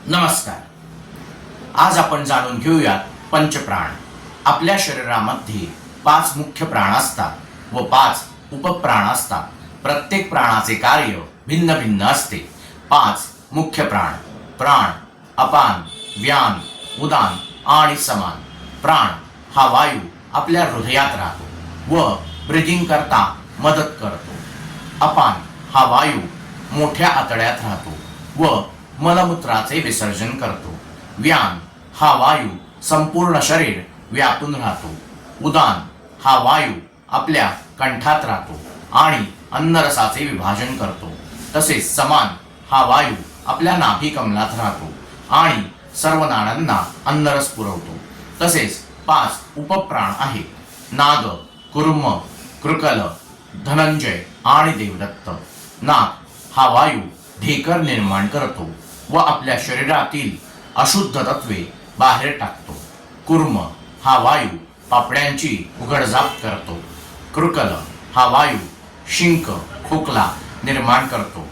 नमस्कार. आज आपण जाणून घेऊयात पंचप्राण. आपल्या शरीरामध्ये 5 मुख्य प्राण असतात व 5 उपप्राण असतात. प्रत्येक प्राणाचे कार्य भिन्न भिन्न असते. 5 मुख्य प्राण: प्राण, अपान, व्यान, उदान आणि समान. प्राण हा वायू आपल्या हृदयात राहतो व ब्रीदिंग करता मदत करतो. अपान हा वायू मोठ्या आतड्यात राहतो व मलमूत्राचे विसर्जन करतो. व्यान हा वायू संपूर्ण शरीर व्यापून राहतो. उदान हा वायू आपल्या कंठात राहतो आणि अन्नरसाचे विभाजन करतो. तसेच समान हा वायू आपल्या नाभी कमलात राहतो आणि सर्व नाड्यांना अन्नरस पुरवतो. तसेच 5 उपप्राण आहेत: नाग, कुर्म, कृकल, धनंजय आणि देवदत्त. नाग हा वायू ढेकर निर्माण करतो व आपल्या शरीरातील अशुद्ध तत्वे बाहेर टाकतो. कुर्म हा वायू पापड्यांची उघडझाप करतो. कृकल हा वायू शिंक, खोकला निर्माण करतो.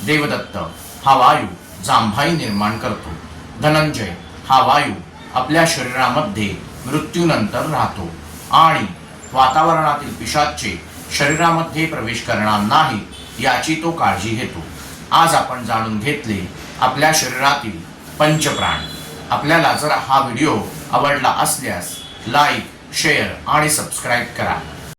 देवदत्त हा वायू जांभाई निर्माण करतो. धनंजय हा वायू आपल्या शरीरामध्ये मृत्यूनंतर राहतो आणि वातावरणातील पिशाच्चे शरीरामध्ये प्रवेश करणार नाही याची तो काळजी घेतो. आज आपण जाणून घेतले आपल्या शरीरातील पंचप्राण. आपल्याला जर हा व्हिडिओ आवडला असल्यास लाईक, शेअर आणि सबस्क्राईब करा.